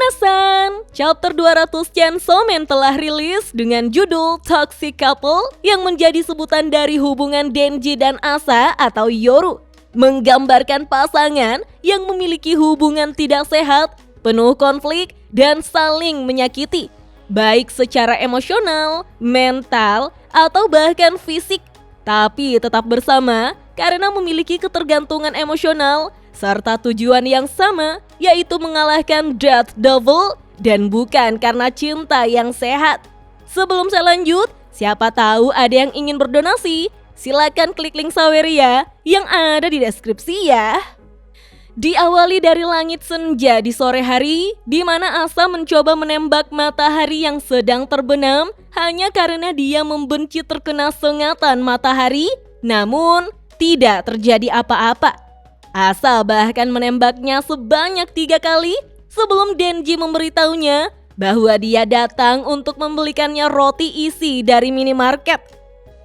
Minasan, chapter 200 Chainsaw Man telah rilis dengan judul Toxic Couple yang menjadi sebutan dari hubungan Denji dan Asa atau Yoru. Menggambarkan pasangan yang memiliki hubungan tidak sehat, penuh konflik, dan saling menyakiti, baik secara emosional, mental, atau bahkan fisik, tapi tetap bersama karena memiliki ketergantungan emosional serta tujuan yang sama, yaitu mengalahkan Death Devil dan bukan karena cinta yang sehat. Sebelum saya lanjut, siapa tahu ada yang ingin berdonasi, silakan klik link Saweria yang ada di deskripsi ya. Diawali dari langit senja di sore hari, di mana Asa mencoba menembak matahari yang sedang terbenam hanya karena dia membenci terkena sengatan matahari, namun tidak terjadi apa-apa. Asa bahkan menembaknya sebanyak 3 kali sebelum Denji memberitahunya bahwa dia datang untuk membelikannya roti isi dari minimarket.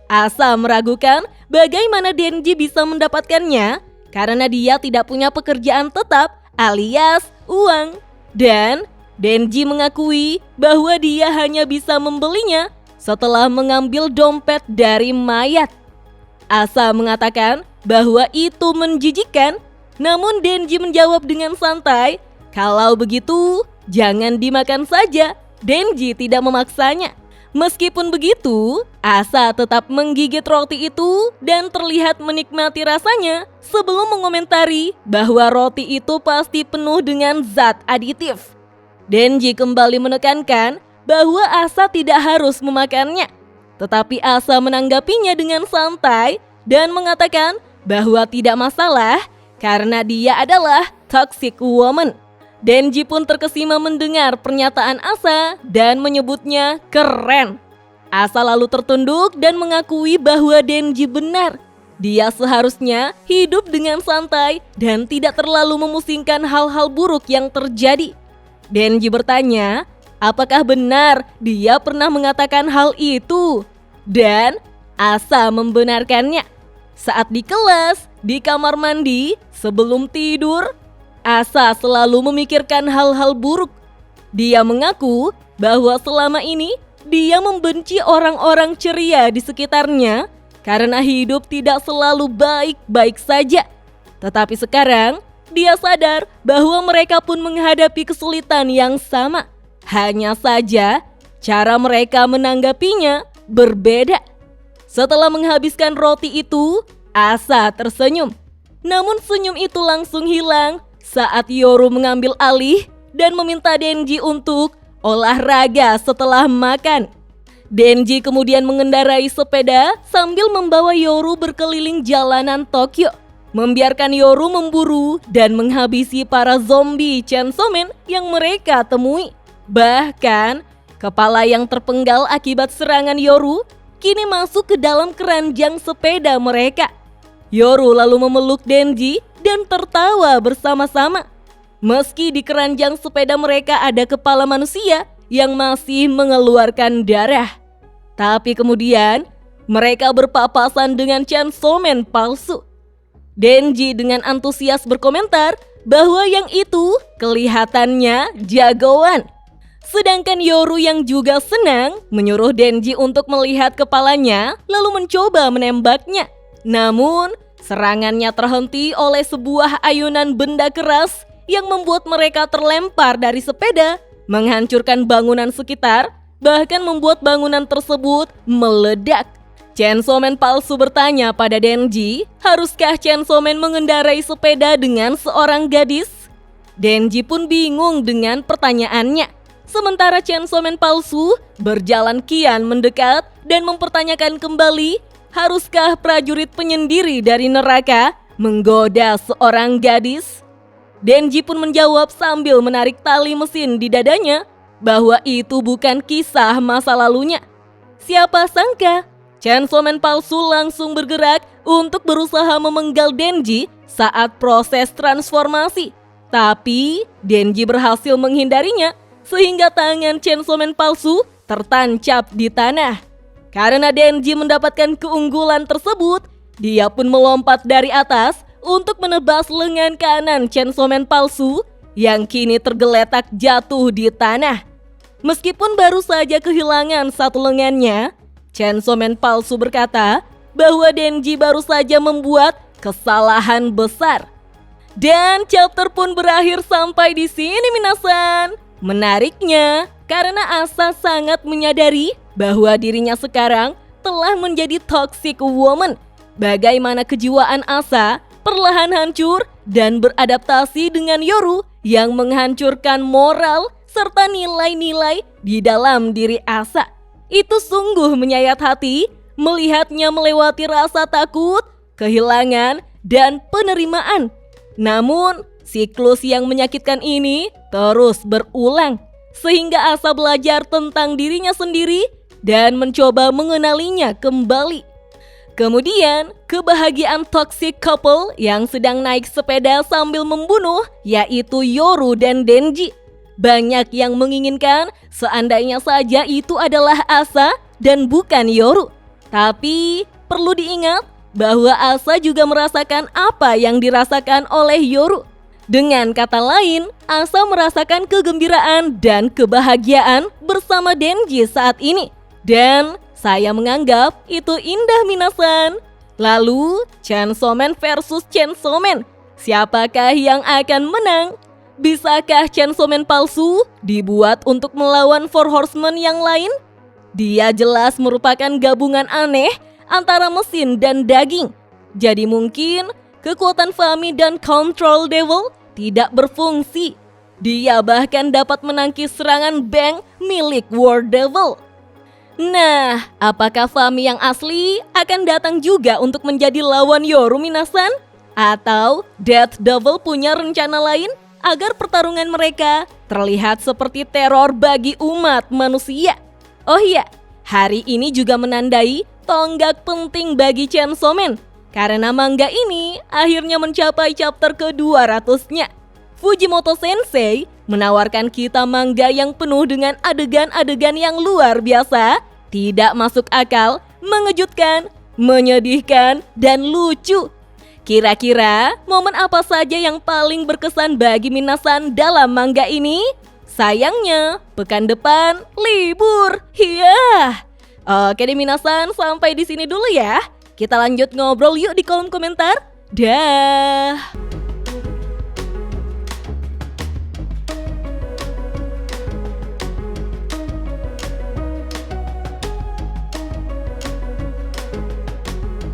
Asa meragukan bagaimana Denji bisa mendapatkannya karena dia tidak punya pekerjaan tetap alias uang. Dan Denji mengakui bahwa dia hanya bisa membelinya setelah mengambil dompet dari mayat. Asa mengatakan bahwa itu menjijikkan, namun Denji menjawab dengan santai, kalau begitu jangan dimakan saja. Denji tidak memaksanya. Meskipun begitu, Asa tetap menggigit roti itu dan terlihat menikmati rasanya sebelum mengomentari bahwa roti itu pasti penuh dengan zat aditif. Denji kembali menekankan bahwa Asa tidak harus memakannya, tetapi Asa menanggapinya dengan santai dan mengatakan bahwa tidak masalah karena dia adalah toxic woman. Denji pun terkesima mendengar pernyataan Asa dan menyebutnya keren. Asa lalu tertunduk dan mengakui bahwa Denji benar. Dia seharusnya hidup dengan santai dan tidak terlalu memusingkan hal-hal buruk yang terjadi. Denji bertanya, apakah benar dia pernah mengatakan hal itu? Dan Asa membenarkannya. Saat di kelas, di kamar mandi, sebelum tidur, Asa selalu memikirkan hal-hal buruk. Dia mengaku bahwa selama ini dia membenci orang-orang ceria di sekitarnya karena hidup tidak selalu baik-baik saja. Tetapi sekarang, dia sadar bahwa mereka pun menghadapi kesulitan yang sama. Hanya saja, cara mereka menanggapinya berbeda. Setelah menghabiskan roti itu, Asa tersenyum. Namun senyum itu langsung hilang saat Yoru mengambil alih dan meminta Denji untuk olahraga setelah makan. Denji kemudian mengendarai sepeda sambil membawa Yoru berkeliling jalanan Tokyo, membiarkan Yoru memburu dan menghabisi para zombie Chainsaw Man yang mereka temui. Bahkan, kepala yang terpenggal akibat serangan Yoru kini masuk ke dalam keranjang sepeda mereka. Yoru lalu memeluk Denji dan tertawa bersama-sama. Meski di keranjang sepeda mereka ada kepala manusia yang masih mengeluarkan darah. Tapi kemudian mereka berpapasan dengan Chainsaw Man palsu. Denji dengan antusias berkomentar bahwa yang itu kelihatannya jagoan. Sedangkan Yoru yang juga senang menyuruh Denji untuk melihat kepalanya lalu mencoba menembaknya. Namun serangannya terhenti oleh sebuah ayunan benda keras yang membuat mereka terlempar dari sepeda, menghancurkan bangunan sekitar, bahkan membuat bangunan tersebut meledak. Chainsaw Man palsu bertanya pada Denji, haruskah Chainsaw Man mengendarai sepeda dengan seorang gadis? Denji pun bingung dengan pertanyaannya. Sementara Chainsaw Man palsu berjalan kian mendekat dan mempertanyakan kembali, haruskah prajurit penyendiri dari neraka menggoda seorang gadis? Denji pun menjawab sambil menarik tali mesin di dadanya bahwa itu bukan kisah masa lalunya. Siapa sangka Chainsaw Man palsu langsung bergerak untuk berusaha memenggal Denji saat proses transformasi. Tapi Denji berhasil menghindarinya sehingga tangan Chainsaw Man palsu tertancap di tanah. Karena Denji mendapatkan keunggulan tersebut, dia pun melompat dari atas untuk menebas lengan kanan Chainsaw Man palsu yang kini tergeletak jatuh di tanah. Meskipun baru saja kehilangan satu lengannya, Chainsaw Man palsu berkata bahwa Denji baru saja membuat kesalahan besar. Dan chapter pun berakhir sampai di sini minasan. Menariknya, karena Asa sangat menyadari bahwa dirinya sekarang telah menjadi toxic woman. Bagaimana kejiwaan Asa perlahan hancur dan beradaptasi dengan Yoru yang menghancurkan moral serta nilai-nilai di dalam diri Asa. Itu sungguh menyayat hati melihatnya melewati rasa takut, kehilangan, dan penerimaan. Namun, siklus yang menyakitkan ini terus berulang, sehingga Asa belajar tentang dirinya sendiri dan mencoba mengenalinya kembali. Kemudian, kebahagiaan toxic couple yang sedang naik sepeda sambil membunuh, yaitu Yoru dan Denji. Banyak yang menginginkan seandainya saja itu adalah Asa dan bukan Yoru. Tapi, perlu diingat bahwa Asa juga merasakan apa yang dirasakan oleh Yoru. Dengan kata lain, Asa merasakan kegembiraan dan kebahagiaan bersama Denji saat ini. Dan saya menganggap itu indah minasan. Lalu, Chainsaw Man versus Chainsaw Man. Siapakah yang akan menang? Bisakah Chainsaw Man palsu dibuat untuk melawan Four Horsemen yang lain? Dia jelas merupakan gabungan aneh antara mesin dan daging. Jadi mungkin kekuatan Fami dan Control Devil tidak berfungsi. Dia bahkan dapat menangkis serangan Bang milik War Devil. Nah, apakah Fami yang asli akan datang juga untuk menjadi lawan Yoru minasan? Atau Death Devil punya rencana lain agar pertarungan mereka terlihat seperti teror bagi umat manusia? Oh iya, hari ini juga menandai tonggak penting bagi Chainsaw Man, karena manga ini akhirnya mencapai chapter ke-200-nya. Fujimoto Sensei menawarkan kita manga yang penuh dengan adegan-adegan yang luar biasa, tidak masuk akal, mengejutkan, menyedihkan, dan lucu. Kira-kira momen apa saja yang paling berkesan bagi minasan dalam manga ini? Sayangnya, pekan depan libur. Iya. Oke deh minasan, sampai di sini dulu ya. Kita lanjut ngobrol yuk di kolom komentar. Dah.